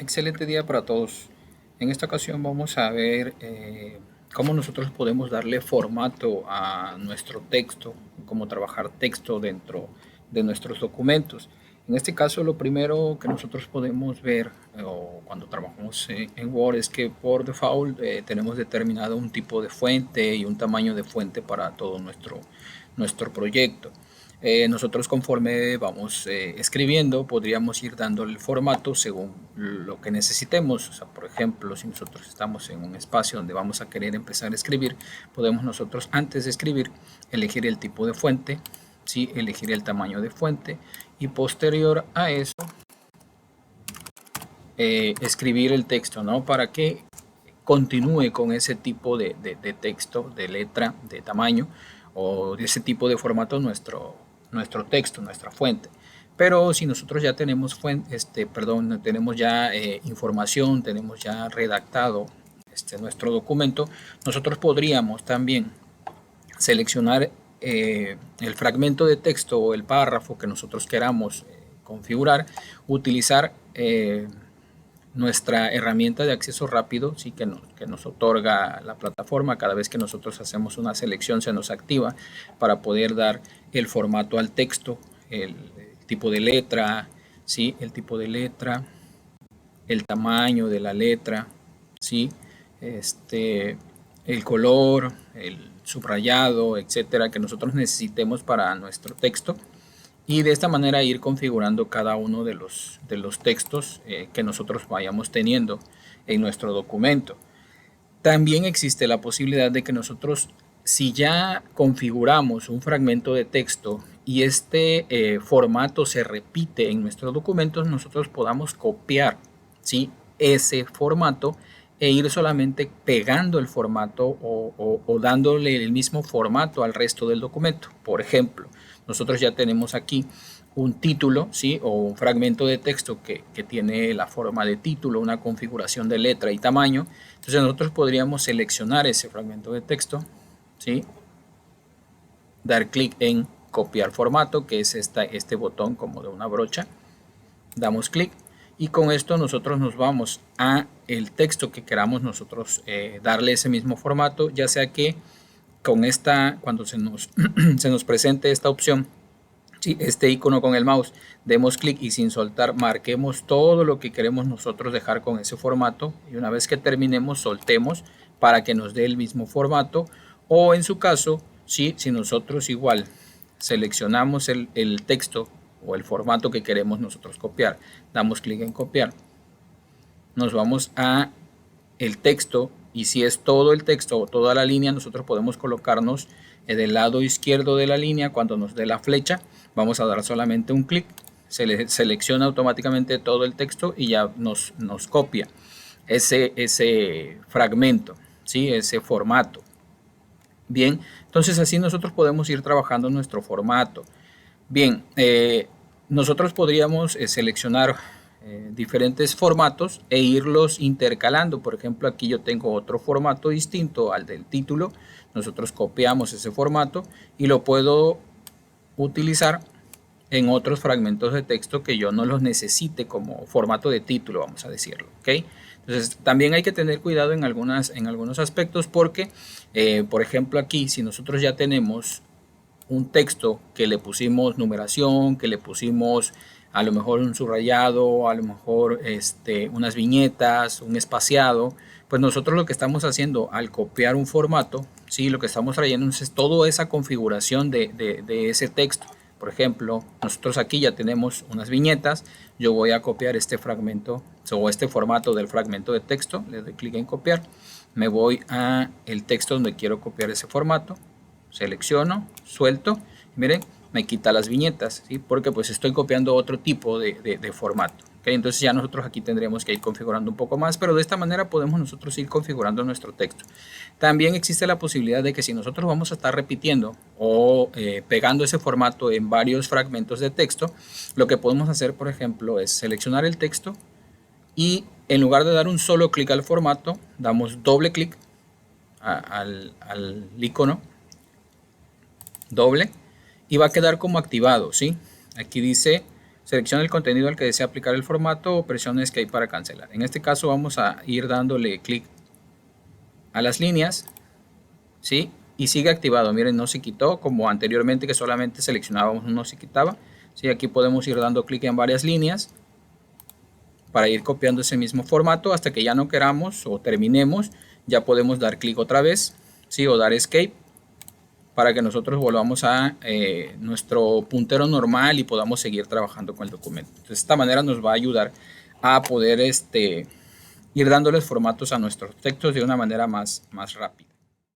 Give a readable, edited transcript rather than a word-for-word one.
Excelente día para todos. En esta ocasión vamos a ver cómo nosotros podemos darle formato a nuestro texto, cómo trabajar texto dentro de nuestros documentos. En este caso, lo primero que nosotros podemos ver o cuando trabajamos en Word es que por default tenemos determinado un tipo de fuente y un tamaño de fuente para todo nuestro proyecto. Nosotros conforme vamos escribiendo podríamos ir dándole el formato según lo que necesitemos. O sea, por ejemplo, si nosotros estamos en un espacio donde vamos a querer empezar a escribir, podemos nosotros antes de escribir elegir el tipo de fuente, ¿sí? Elegir el tamaño de fuente y posterior a eso escribir el texto, ¿no? Para que continúe con ese tipo de texto, de letra, de tamaño o de ese tipo de formato nuestro texto, nuestra fuente. Pero si nosotros ya tenemos tenemos ya información, tenemos ya redactado nuestro documento, nosotros podríamos también seleccionar el fragmento de texto o el párrafo que nosotros queramos configurar, utilizar nuestra herramienta de acceso rápido, sí, que nos otorga la plataforma. Cada vez que nosotros hacemos una selección se nos activa para poder dar el formato al texto, el tipo de letra, ¿sí? El tipo de letra, el tamaño de la letra, ¿sí? El color, el subrayado, etcétera, que nosotros necesitemos para nuestro texto, y de esta manera ir configurando cada uno de los textos que nosotros vayamos teniendo en nuestro documento. También existe la posibilidad de que nosotros, si ya configuramos un fragmento de texto y este formato se repite en nuestros documentos, nosotros podamos copiar, ¿sí?, ese formato e ir solamente pegando el formato o dándole el mismo formato al resto del documento. Por ejemplo, nosotros ya tenemos aquí un título, ¿sí?, o un fragmento de texto que tiene la forma de título, una configuración de letra y tamaño. Entonces nosotros podríamos seleccionar ese fragmento de texto, ¿sí?, dar clic en copiar formato, que es este botón como de una brocha, damos clic y con esto nosotros nos vamos a el texto que queramos nosotros darle ese mismo formato, ya sea que con cuando se nos presente esta opción, ¿sí?, este icono con el mouse, demos clic y sin soltar marquemos todo lo que queremos nosotros dejar con ese formato, y una vez que terminemos soltemos para que nos dé el mismo formato. O en su caso, ¿sí?, si nosotros igual seleccionamos el texto o el formato que queremos nosotros copiar, damos clic en copiar, nos vamos a el texto, y si es todo el texto o toda la línea, nosotros podemos colocarnos del lado izquierdo de la línea. Cuando nos dé la flecha vamos a dar solamente un clic, selecciona automáticamente todo el texto y ya nos copia ese fragmento, ¿sí?, ese formato. Bien, entonces así nosotros podemos ir trabajando nuestro formato. Bien, nosotros podríamos seleccionar diferentes formatos e irlos intercalando. Por ejemplo, aquí yo tengo otro formato distinto al del título. Nosotros copiamos ese formato y lo puedo utilizar en otros fragmentos de texto que yo no los necesite como formato de título, vamos a decirlo, ¿ok? Entonces también hay que tener cuidado en algunos aspectos porque, por ejemplo, aquí si nosotros ya tenemos un texto que le pusimos numeración, que le pusimos a lo mejor un subrayado, a lo mejor unas viñetas, un espaciado, pues nosotros lo que estamos haciendo al copiar un formato, ¿sí?, lo que estamos trayendo es toda esa configuración de ese texto. Por ejemplo, nosotros aquí ya tenemos unas viñetas, yo voy a copiar este fragmento o este formato del fragmento de texto, le doy clic en copiar, me voy a el texto donde quiero copiar ese formato, selecciono, suelto, y miren, me quita las viñetas, ¿sí?, porque pues estoy copiando otro tipo de formato. ¿Okay? Entonces ya nosotros aquí tendremos que ir configurando un poco más, pero de esta manera podemos nosotros ir configurando nuestro texto. También existe la posibilidad de que si nosotros vamos a estar repitiendo o pegando ese formato en varios fragmentos de texto, lo que podemos hacer, por ejemplo, es seleccionar el texto y en lugar de dar un solo clic al formato, damos doble clic al icono, doble, y va a quedar como activado, ¿sí? Aquí dice seleccione el contenido al que desea aplicar el formato o presione Escape para cancelar. En este caso vamos a ir dándole clic a las líneas, ¿sí? Y sigue activado. Miren, no se quitó como anteriormente que solamente seleccionábamos uno se quitaba. ¿Sí? Aquí podemos ir dando clic en varias líneas para ir copiando ese mismo formato hasta que ya no queramos o terminemos. Ya podemos dar clic otra vez, ¿sí? O dar Escape para que nosotros volvamos a nuestro puntero normal y podamos seguir trabajando con el documento. Entonces, de esta manera nos va a ayudar a poder ir dándoles formatos a nuestros textos de una manera más rápida.